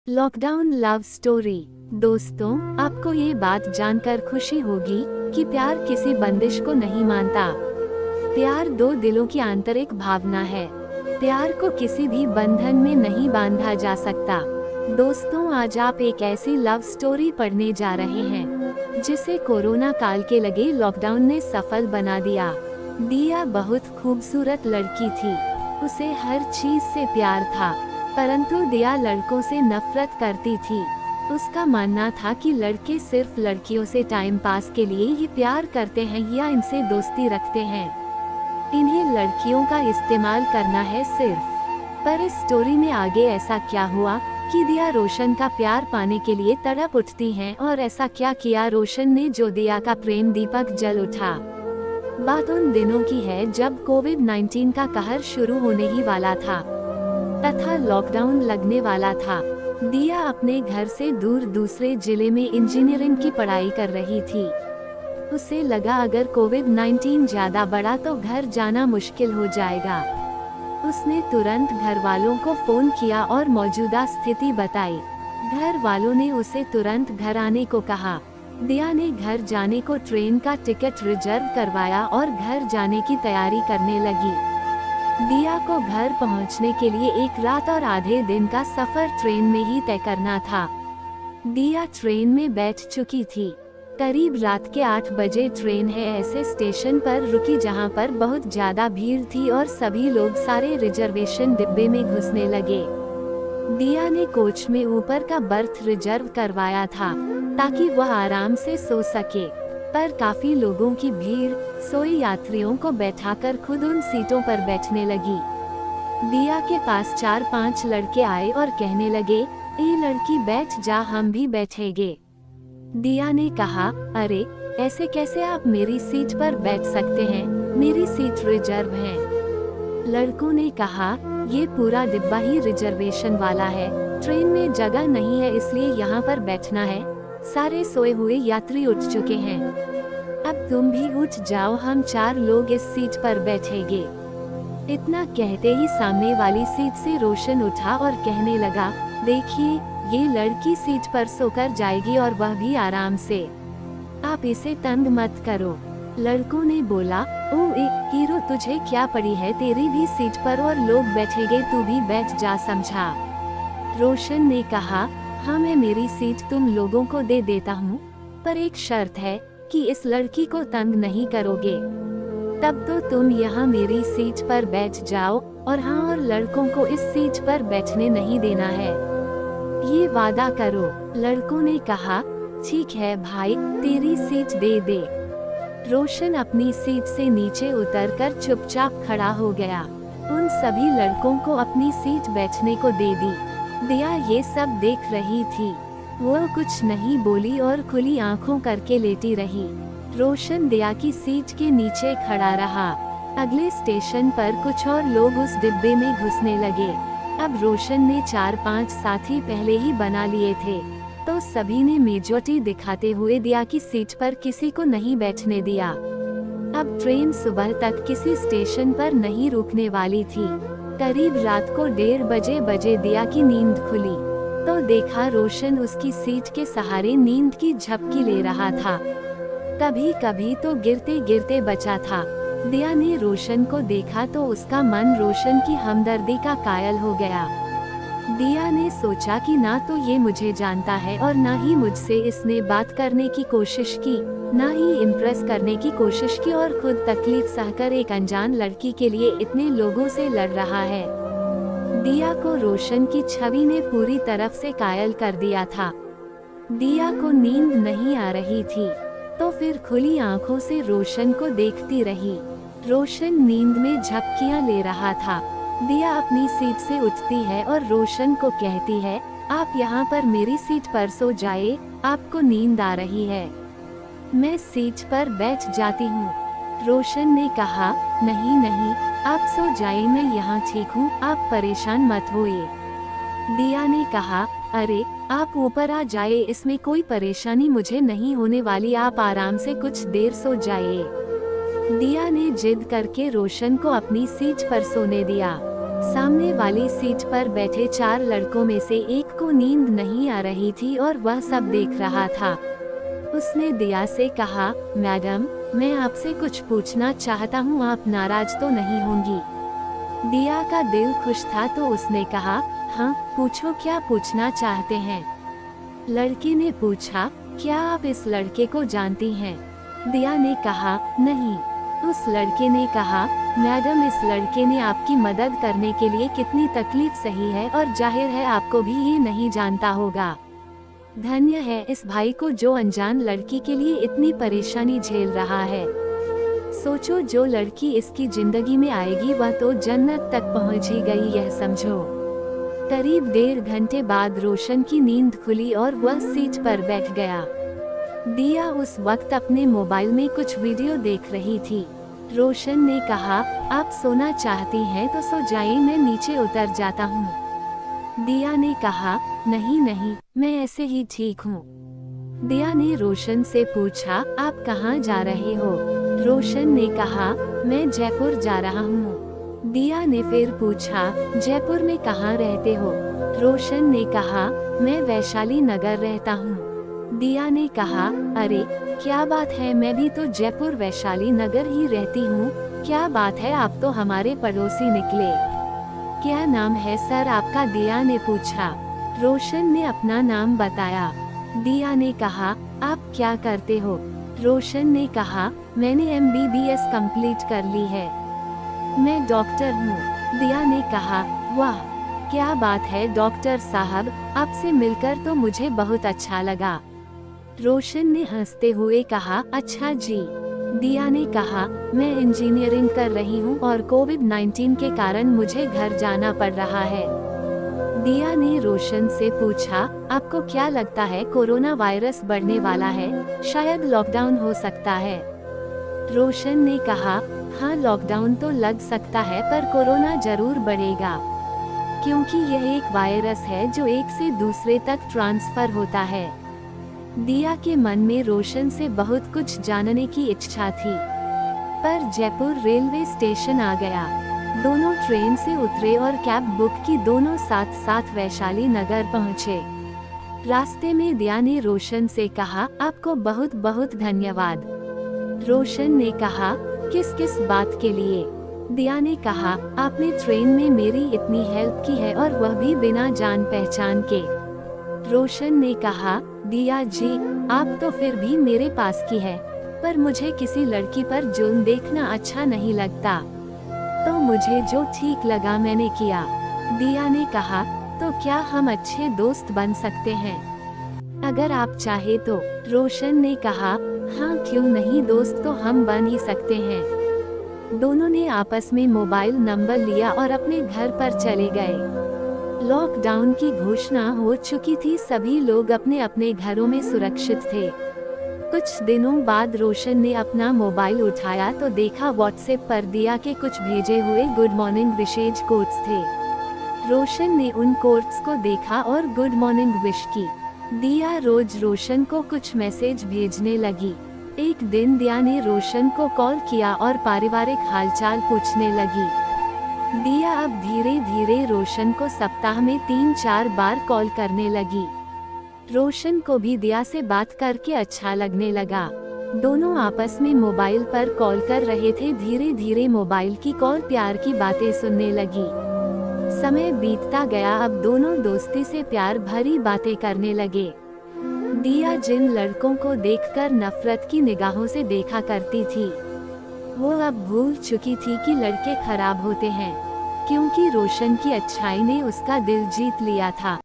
Lockdown love story. दोस्तों, आपको ये बात जानकर खुशी होगी कि प्यार किसी बंदिश को नहीं मानता। प्यार दो दिलों की आंतरिक भावना है। प्यार को किसी भी बंधन में नहीं बांधा जा सकता। दोस्तों, आज आप एक ऐसी लव स्टोरी पढ़ने जा रहे हैं जिसे कोरोना काल के लगे लॉकडाउन ने सफल बना दिया। दिया बहुत खूबसूरत लड़की थी। उसे हर चीज से प्यार था, परंतु दिया लड़कों से नफरत करती थी। उसका मानना था कि लड़के सिर्फ लड़कियों से टाइम पास के लिए ही प्यार करते हैं या इनसे दोस्ती रखते हैं। इन्हें लड़कियों का इस्तेमाल करना है सिर्फ। पर इस स्टोरी में आगे ऐसा क्या हुआ कि दिया रोशन का प्यार पाने के लिए तड़प उठती हैं, और ऐसा क्या किया रोशन ने जो दिया का प्रेम दीपक जल उठा। बात उन दिनों की है जब कोविड-19 का कहर शुरू होने ही वाला था तथा लॉकडाउन लगने वाला था। दिया अपने घर से दूर दूसरे जिले में इंजीनियरिंग की पढ़ाई कर रही थी। उसे लगा अगर कोविड-19 ज्यादा बढ़ा तो घर जाना मुश्किल हो जाएगा। उसने तुरंत घर वालों को फोन किया और मौजूदा स्थिति बताई। घर वालों ने उसे तुरंत घर आने को कहा। दिया ने घर जाने को ट्रेन का टिकट रिजर्व करवाया और घर जाने की तैयारी करने लगी। दिया को घर पहुंचने के लिए एक रात और आधे दिन का सफर ट्रेन में ही तय करना था। दिया ट्रेन में बैठ चुकी थी। करीब रात के 8 बजे ट्रेन है ऐसे स्टेशन पर रुकी जहां पर बहुत ज्यादा भीड़ थी और सभी लोग सारे रिजर्वेशन डिब्बे में घुसने लगे। दिया ने कोच में ऊपर का बर्थ रिजर्व करवाया था ताकि वह आराम से सो सके, पर काफी लोगों की भीड़ सोए यात्रियों को बैठाकर खुद उन सीटों पर बैठने लगी। दिया के पास 4-5 लड़के आए और कहने लगे, ए लड़की बैठ जा, हम भी बैठेंगे। दिया ने कहा, अरे ऐसे कैसे आप मेरी सीट पर बैठ सकते हैं, मेरी सीट रिजर्व है। लड़कों ने कहा, ये पूरा डिब्बा ही रिजर्वेशन वाला है, ट्रेन में जगह नहीं है इसलिए यहाँ पर बैठना है। सारे सोए हुए यात्री उठ चुके हैं, अब तुम भी उठ जाओ, हम 4 लोग इस सीट पर बैठेंगे। इतना कहते ही सामने वाली सीट से रोशन उठा और कहने लगा, देखिए ये लड़की सीट पर सोकर जाएगी और वह भी आराम से, आप इसे तंग मत करो। लड़कों ने बोला, ओ हीरो, तुझे क्या पड़ी है, तेरी भी सीट पर और लोग बैठेंगे, तू भी बैठ जा, समझा। रोशन ने कहा, हाँ मैं मेरी सीट तुम लोगों को दे देता हूँ, पर एक शर्त है कि इस लड़की को तंग नहीं करोगे, तब तो तुम यहाँ मेरी सीट पर बैठ जाओ, और हाँ, और लड़कों को इस सीट पर बैठने नहीं देना है, ये वादा करो। लड़कों ने कहा, ठीक है भाई, तेरी सीट दे दे। रोशन अपनी सीट से नीचे उतरकर चुपचाप खड़ा हो गया। उन सभी लड़कों को अपनी सीट बैठने को दे दी। दिया ये सब देख रही थी। वो कुछ नहीं बोली और खुली आंखों करके लेटी रही। रोशन दिया की सीट के नीचे खड़ा रहा। अगले स्टेशन पर कुछ और लोग उस डिब्बे में घुसने लगे। अब रोशन ने 4-5 साथी पहले ही बना लिए थे, तो सभी ने मेजॉरिटी दिखाते हुए दिया की सीट पर किसी को नहीं बैठने दिया। अब ट्रेन सुबह तक किसी स्टेशन पर नहीं रुकने वाली थी। करीब रात को 1:30 बजे दिया की नींद खुली तो देखा रोशन उसकी सीट के सहारे नींद की झपकी ले रहा था। कभी कभी तो गिरते गिरते बचा था। दिया ने रोशन को देखा तो उसका मन रोशन की हमदर्दी का कायल हो गया। दिया ने सोचा कि ना तो ये मुझे जानता है और ना ही मुझसे इसने बात करने की कोशिश की, ना ही इम्प्रेस करने की कोशिश की, और खुद तकलीफ सहकर एक अनजान लड़की के लिए इतने लोगों से लड़ रहा है। दिया को रोशन की छवि ने पूरी तरफ से कायल कर दिया था। दिया को नींद नहीं आ रही थी, तो फिर खुली आंखों से रोशन को देखती रही। रोशन नींद में झपकियां ले रहा था। दिया अपनी सीट से उठती है और रोशन को कहती है, आप यहाँ पर मेरी सीट पर सो जाए, आपको नींद आ रही है। मैं सीट पर बैठ जाती हूँ। रोशन ने कहा, नहीं नहीं, आप सो जाए, मैं यहाँ ठीक हूँ, आप परेशान मत होइए। दिया ने कहा, अरे आप ऊपर आ जाए, इसमें कोई परेशानी मुझे नहीं होने वाली, आप आराम से कुछ देर सो जाइए। दिया ने जिद करके रोशन को अपनी सीट पर सोने दिया। सामने वाली सीट पर बैठे 4 लड़कों में से एक को नींद नहीं आ रही थी और वह सब देख रहा था। उसने दिया से कहा, मैडम, मैं आपसे कुछ पूछना चाहता हूँ, आप नाराज तो नहीं होंगी? दिया का दिल खुश था तो उसने कहा, हाँ पूछो, क्या पूछना चाहते हैं? लड़की ने पूछा, क्या आप इस लड़के को जानती हैं? दिया ने कहा, नहीं। उस लड़के ने कहा, मैडम, इस लड़के ने आपकी मदद करने के लिए कितनी तकलीफ सही है और जाहिर है आपको भी ये नहीं जानता होगा। धन्य है इस भाई को जो अनजान लड़की के लिए इतनी परेशानी झेल रहा है। सोचो, जो लड़की इसकी जिंदगी में आएगी वह तो जन्नत तक पहुंच ही गई, यह समझो। करीब 1.5 घंटे बाद रोशन की नींद खुली और वह सीट पर बैठ गया। दिया उस वक्त अपने मोबाइल में कुछ वीडियो देख रही थी। रोशन ने कहा, आप सोना चाहती हैं तो सो जाइए, मैं नीचे उतर जाता हूँ। दिया ने कहा, नहीं नहीं, मैं ऐसे ही ठीक हूँ। दिया ने रोशन से पूछा, आप कहाँ जा रहे हो? रोशन ने कहा, मैं जयपुर जा रहा हूँ। दिया ने फिर पूछा, जयपुर में कहाँ रहते हो? रोशन ने कहा, मैं वैशाली नगर रहता हूँ। दिया ने कहा, अरे क्या बात है, मैं भी तो जयपुर वैशाली नगर ही रहती हूँ। क्या बात है, आप तो हमारे पड़ोसी निकले। क्या नाम है सर आपका? दिया ने पूछा। रोशन ने अपना नाम बताया। दिया ने कहा, आप क्या करते हो? रोशन ने कहा, मैंने MBBS कंप्लीट कर ली है, मैं डॉक्टर हूँ। दिया ने कहा, वाह क्या बात है डॉक्टर साहब, आपसे मिलकर तो मुझे बहुत अच्छा लगा। रोशन ने हंसते हुए कहा, अच्छा जी। दिया ने कहा, मैं इंजीनियरिंग कर रही हूँ और कोविड-19 के कारण मुझे घर जाना पड़ रहा है। दिया ने रोशन से पूछा, आपको क्या लगता है कोरोना वायरस बढ़ने वाला है? शायद लॉकडाउन हो सकता है। रोशन ने कहा, हाँ लॉकडाउन तो लग सकता है पर कोरोना जरूर बढ़ेगा, क्योंकि यह एक वायरस है जो एक से दूसरे तक ट्रांसफर होता है। दिया के मन में रोशन से बहुत कुछ जानने की इच्छा थी, पर जयपुर रेलवे स्टेशन आ गया। दोनों ट्रेन से उतरे और कैब बुक की, दोनों साथ साथ वैशाली नगर पहुँचे। रास्ते में दिया ने रोशन से कहा, आपको बहुत बहुत धन्यवाद। रोशन ने कहा, किस किस बात के लिए? दिया ने कहा, आपने ट्रेन में मेरी इतनी हेल्प की है और वह भी बिना जान पहचान के। रोशन ने कहा, दिया जी, आप तो फिर भी मेरे पास की है, पर मुझे किसी लड़की पर जुल्म देखना अच्छा नहीं लगता, तो मुझे जो ठीक लगा मैंने किया। दिया ने कहा, तो क्या हम अच्छे दोस्त बन सकते हैं? अगर आप चाहे तो। रोशन ने कहा, हाँ क्यों नहीं, दोस्त तो हम बन ही सकते हैं। दोनों ने आपस में मोबाइल नंबर लिया और अपने घर पर चले गए। लॉकडाउन की घोषणा हो चुकी थी, सभी लोग अपने अपने घरों में सुरक्षित थे। कुछ दिनों बाद रोशन ने अपना मोबाइल उठाया तो देखा व्हाट्सएप पर दिया के कुछ भेजे हुए गुड मॉर्निंग विशेष कोट्स थे। रोशन ने उन कोट्स को देखा और गुड मॉर्निंग विश की। दिया रोज रोशन को कुछ मैसेज भेजने लगी। एक दिन दिया ने रोशन को कॉल किया और पारिवारिक हालचाल पूछने लगी। दिया अब धीरे धीरे रोशन को सप्ताह में 3-4 बार कॉल करने लगी। रोशन को भी दिया से बात करके अच्छा लगने लगा। दोनों आपस में मोबाइल पर कॉल कर रहे थे। धीरे धीरे मोबाइल की कॉल प्यार की बातें सुनने लगी। समय बीतता गया, अब दोनों दोस्ती से प्यार भरी बातें करने लगे। दिया जिन लड़कों को देखकर नफरत की निगाहों से देखा करती थी, वो अब भूल चुकी थी कि लड़के खराब होते हैं, क्योंकि रोशन की अच्छाई ने उसका दिल जीत लिया था।